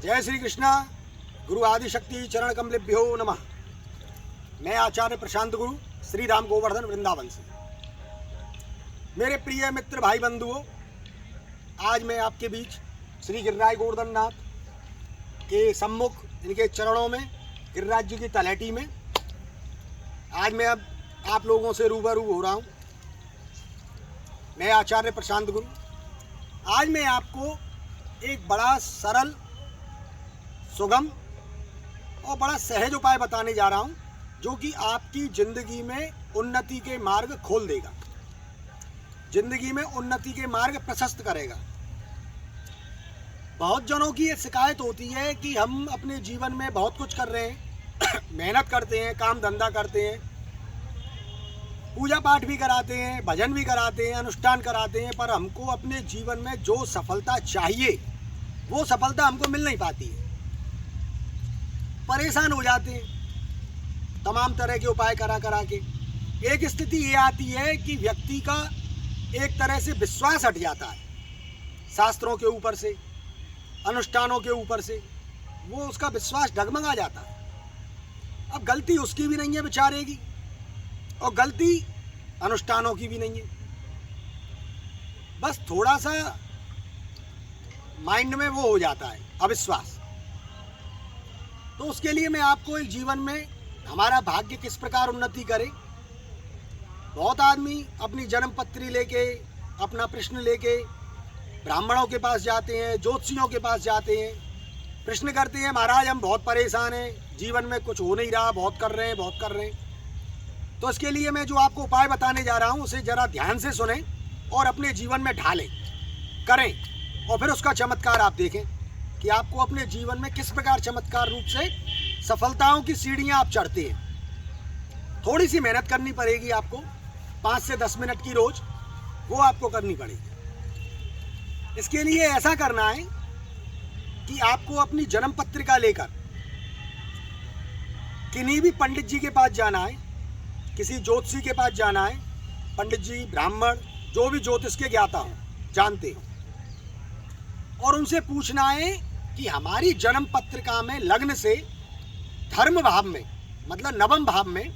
जय श्री कृष्णा। गुरु आदिशक्ति चरण कमलेभ्यो नमः। मैं आचार्य प्रशांत गुरु श्री राम गोवर्धन वृंदावन से। मेरे प्रिय मित्र भाई बंधुओं, आज मैं आपके बीच श्री गिरिराज गोवर्धन नाथ के सम्मुख, इनके चरणों में, गिरिराज जी की तलहटी में आज मैं अब आप लोगों से रूबरू हो रहा हूँ। मैं आचार्य प्रशांत गुरु। आज मैं आपको एक बड़ा सरल, सुगम और बड़ा सहज उपाय बताने जा रहा हूँ, जो कि आपकी ज़िंदगी में उन्नति के मार्ग खोल देगा, ज़िंदगी में उन्नति के मार्ग प्रशस्त करेगा। बहुत जनों की ये शिकायत होती है कि हम अपने जीवन में बहुत कुछ कर रहे हैं, मेहनत करते हैं, काम धंधा करते हैं, पूजा पाठ भी कराते हैं, भजन भी कराते हैं, अनुष्ठान कराते हैं, पर हमको अपने जीवन में जो सफलता चाहिए वो सफलता हमको मिल नहीं पाती है। परेशान हो जाते हैं तमाम तरह के उपाय करा के। एक स्थिति ये आती है कि व्यक्ति का एक तरह से विश्वास हट जाता है, शास्त्रों के ऊपर से, अनुष्ठानों के ऊपर से वो उसका विश्वास डगमगा जाता है। अब गलती उसकी भी नहीं है बेचारे की, और गलती अनुष्ठानों की भी नहीं है। बस थोड़ा सा माइंड में वो हो जाता है अविश्वास। तो उसके लिए मैं आपको एक जीवन में हमारा भाग्य किस प्रकार उन्नति करे। बहुत आदमी अपनी जन्म पत्री लेके, अपना प्रश्न लेके ब्राह्मणों के पास जाते हैं, ज्योतिषियों के पास जाते हैं, प्रश्न करते हैं, महाराज हम बहुत परेशान हैं, जीवन में कुछ हो नहीं रहा, बहुत कर रहे हैं। तो इसके लिए मैं जो आपको उपाय बताने जा रहा हूँ उसे ज़रा ध्यान से सुनें और अपने जीवन में ढालें, करें, और फिर उसका चमत्कार आप देखें कि आपको अपने जीवन में किस प्रकार चमत्कार रूप से सफलताओं की सीढ़ियां आप चढ़ते हैं। थोड़ी सी मेहनत करनी पड़ेगी आपको, 5 से 10 मिनट की रोज वो आपको करनी पड़ेगी। इसके लिए ऐसा करना है कि आपको अपनी जन्म पत्रिका लेकर किन्हीं भी पंडित जी के पास जाना है, किसी ज्योतिषी के पास जाना है। पंडित जी, ब्राह्मण, जो भी ज्योतिष के ज्ञाता हो, जानते हो, और उनसे पूछना है कि हमारी जन्म पत्रिका में लग्न से धर्म भाव में, मतलब नवम भाव में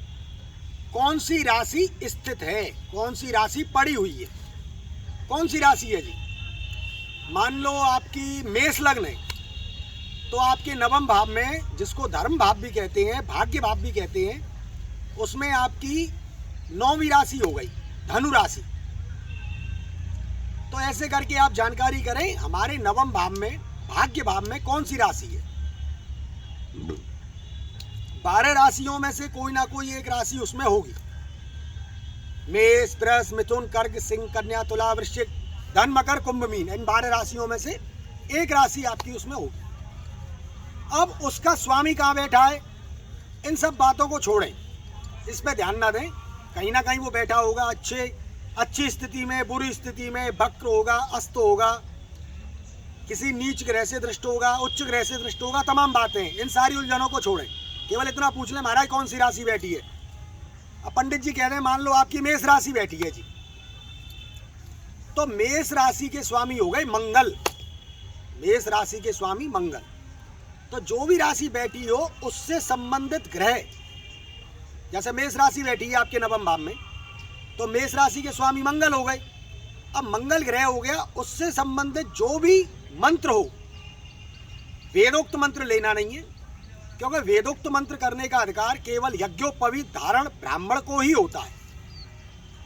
कौन सी राशि स्थित है, कौन सी राशि पड़ी हुई है। कौन सी राशि है जी? मान लो आपकी मेष लग्न है, तो आपके नवम भाव में, जिसको धर्म भाव भी कहते हैं, भाग्य भाव भी कहते हैं, उसमें आपकी 9वीं राशि हो गई, धनु राशि। तो ऐसे करके आप जानकारी करें हमारे नवम भाव में, भाग्य भाव में कौन सी राशि है। 12 राशियों में से कोई ना कोई एक राशि उसमें होगी। मेष, वृष, मिथुन, कर्क, सिंह, कन्या, तुला, वृश्चिक, धन, मकर, कुंभ, मीन, इन 12 राशियों में से एक राशि आपकी उसमें होगी। अब उसका स्वामी कहाँ बैठा है, इन सब बातों को छोड़ें, इस पे ध्यान ना दें। कहीं ना कहीं वो बैठा होगा अच्छी स्थिति में, बुरी स्थिति में, वक्र होगा, अस्त होगा, किसी नीच ग्रह से दृष्ट होगा, उच्च ग्रह से दृष्ट होगा, तमाम बातें, इन सारी उलझनों को छोड़ें। केवल इतना पूछ लें, महाराज कौन सी राशि बैठी है। अब पंडित जी कह रहे हैं मान लो आपकी मेष राशि बैठी है जी, तो मेष राशि के स्वामी हो गए मंगल। मेष राशि के स्वामी मंगल। तो जो भी राशि बैठी हो उससे संबंधित ग्रह, जैसे मेष राशि बैठी है आपके नवम भाव में, तो मेष राशि के स्वामी मंगल हो गए। अब मंगल ग्रह हो गया, उससे संबंधित जो भी मंत्र हो, वेदोक्त मंत्र लेना नहीं है, क्योंकि वेदोक्त मंत्र करने का अधिकार केवल यज्ञोपवीत धारण ब्राह्मण को ही होता है।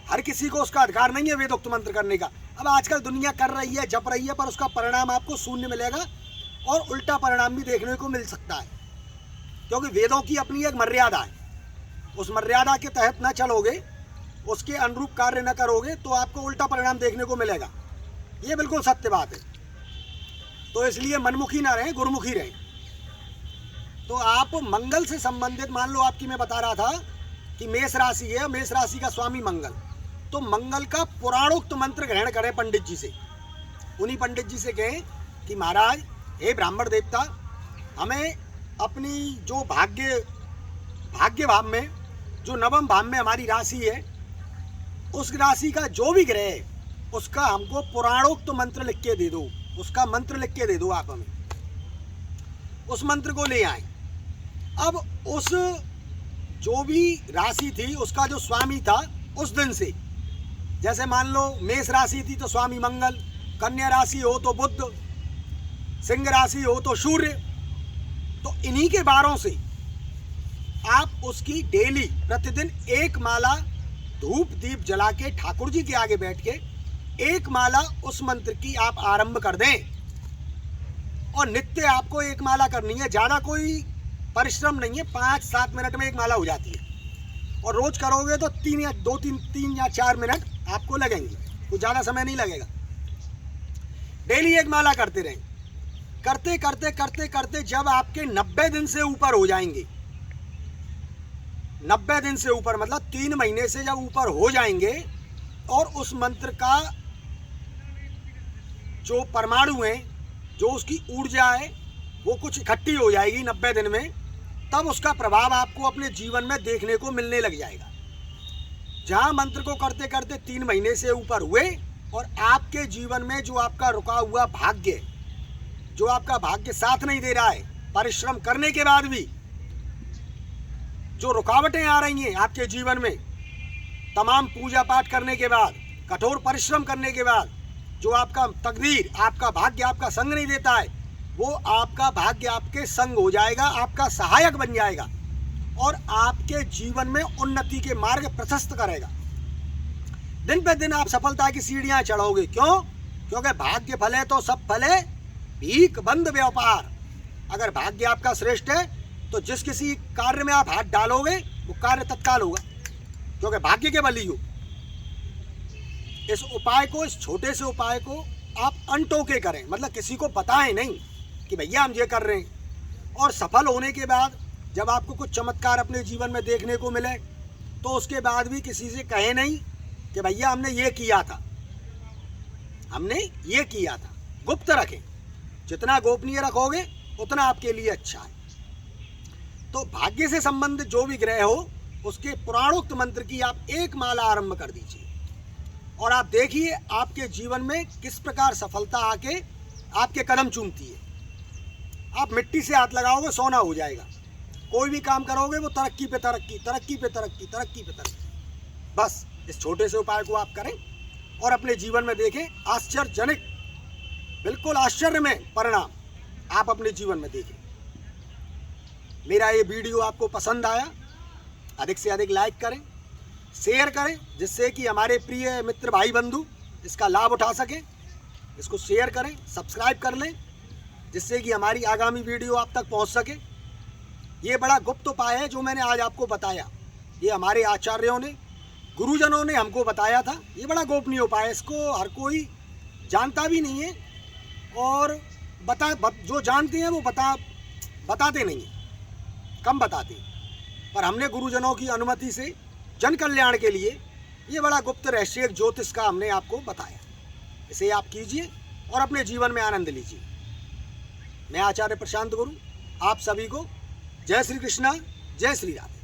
हर किसी को उसका अधिकार नहीं है वेदोक्त मंत्र करने का। अब आजकल दुनिया कर रही है, जप रही है, पर उसका परिणाम आपको शून्य मिलेगा, और उल्टा परिणाम भी देखने को मिल सकता है, क्योंकि वेदों की अपनी एक मर्यादा है। उस मर्यादा के तहत न चलोगे, उसके अनुरूप कार्य न करोगे, तो आपको उल्टा परिणाम देखने को मिलेगा। ये बिल्कुल सत्य बात है। तो इसलिए मनमुखी ना रहें, गुरुमुखी रहें। तो आप मंगल से संबंधित, मान लो आपकी, मैं बता रहा था कि मेष राशि है, मेष राशि का स्वामी मंगल, तो मंगल का पुराणोक्त मंत्र ग्रहण करें पंडित जी से। उन्हीं पंडित जी से कहें कि महाराज, हे ब्राह्मण देवता, हमें अपनी जो भाग्य भाव में, जो नवम भाव में हमारी राशि है, उस राशि का जो भी ग्रह है उसका हमको पुराणोक्त मंत्र लिख के दे दो, उसका मंत्र लिख के दे दो आप हमें। उस मंत्र को ले आए। अब उस जो भी राशि थी उसका जो स्वामी था उस दिन से, जैसे मान लो मेष राशि थी तो स्वामी मंगल, कन्या राशि हो तो बुध, सिंह राशि हो तो सूर्य, तो इन्हीं के बारों से आप उसकी डेली प्रतिदिन एक माला धूप दीप जला के ठाकुर जी के आगे बैठ के एक माला उस मंत्र की आप आरंभ कर दें। और नित्य आपको एक माला करनी है, ज़्यादा कोई परिश्रम नहीं है, 5-7 मिनट में एक माला हो जाती है। और रोज करोगे तो 3 या 4 मिनट आपको लगेंगे, कुछ ज़्यादा समय नहीं लगेगा। डेली एक माला करते रहें, करते करते करते करते जब आपके 90 दिन से ऊपर हो जाएंगे, 90 दिन से ऊपर मतलब 3 महीने से जब ऊपर हो जाएंगे और उस मंत्र का जो परमाणु है, जो उसकी ऊर्जा है वो कुछ इकट्ठी हो जाएगी 90 दिन में, तब उसका प्रभाव आपको अपने जीवन में देखने को मिलने लग जाएगा। जहाँ मंत्र को करते करते 3 महीने से ऊपर हुए और आपके जीवन में जो आपका रुका हुआ भाग्य, जो आपका भाग्य साथ नहीं दे रहा है, परिश्रम करने के बाद भी जो रुकावटें आ रही हैं आपके जीवन में, तमाम पूजा पाठ करने के बाद, कठोर परिश्रम करने के बाद, जो आपका तकदीर, आपका भाग्य आपका संग नहीं देता है, वो आपका भाग्य आपके संग हो जाएगा, आपका सहायक बन जाएगा और आपके जीवन में उन्नति के मार्ग प्रशस्त करेगा। दिन पे दिन आप सफलता की सीढ़ियां चढ़ोगे। क्यों? क्योंकि भाग्य फले तो सब फले, भीख बंद व्यापार। अगर भाग्य आपका श्रेष्ठ है तो जिस किसी कार्य में आप हाथ डालोगे वो कार्य तत्काल होगा, क्योंकि भाग्य के बली हो। इस उपाय को, इस छोटे से उपाय को आप अनटोके करें, मतलब किसी को बताएं नहीं कि भैया हम ये कर रहे हैं। और सफल होने के बाद जब आपको कुछ चमत्कार अपने जीवन में देखने को मिले तो उसके बाद भी किसी से कहे नहीं कि भैया हमने ये किया था, हमने ये किया था। गुप्त रखें, जितना गोपनीय रखोगे उतना आपके लिए अच्छा है। तो भाग्य से संबंधित जो भी ग्रह हो उसके पुराणोक्त मंत्र की आप एक माला आरंभ कर दीजिए और आप देखिए आपके जीवन में किस प्रकार सफलता आके आपके कदम चूमती है। आप मिट्टी से हाथ लगाओगे सोना हो जाएगा। कोई भी काम करोगे वो तरक्की पे तरक्की, तरक्की पे तरक्की, तरक्की पे तरक्की। बस इस छोटे से उपाय को आप करें और अपने जीवन में देखें आश्चर्यजनक, बिल्कुल आश्चर्य में परिणाम आप अपने जीवन में देखें। मेरा ये वीडियो आपको पसंद आया, अधिक से अधिक लाइक करें, शेयर करें, जिससे कि हमारे प्रिय मित्र भाई बंधु इसका लाभ उठा सकें। इसको शेयर करें, सब्सक्राइब कर लें, जिससे कि हमारी आगामी वीडियो आप तक पहुंच सके। ये बड़ा गुप्त उपाय है जो मैंने आज आपको बताया, ये हमारे आचार्यों ने, गुरुजनों ने हमको बताया था। ये बड़ा गोपनीय उपाय है, इसको हर कोई जानता भी नहीं है और जो जानते हैं वो बताते नहीं हैं, कम बताते हैं। पर हमने गुरुजनों की अनुमति से जन कल्याण के लिए ये बड़ा गुप्त रहस्य ज्योतिष का हमने आपको बताया। इसे आप कीजिए और अपने जीवन में आनंद लीजिए। मैं आचार्य प्रशांत गुरु आप सभी को जय श्री कृष्णा, जय श्री राधे।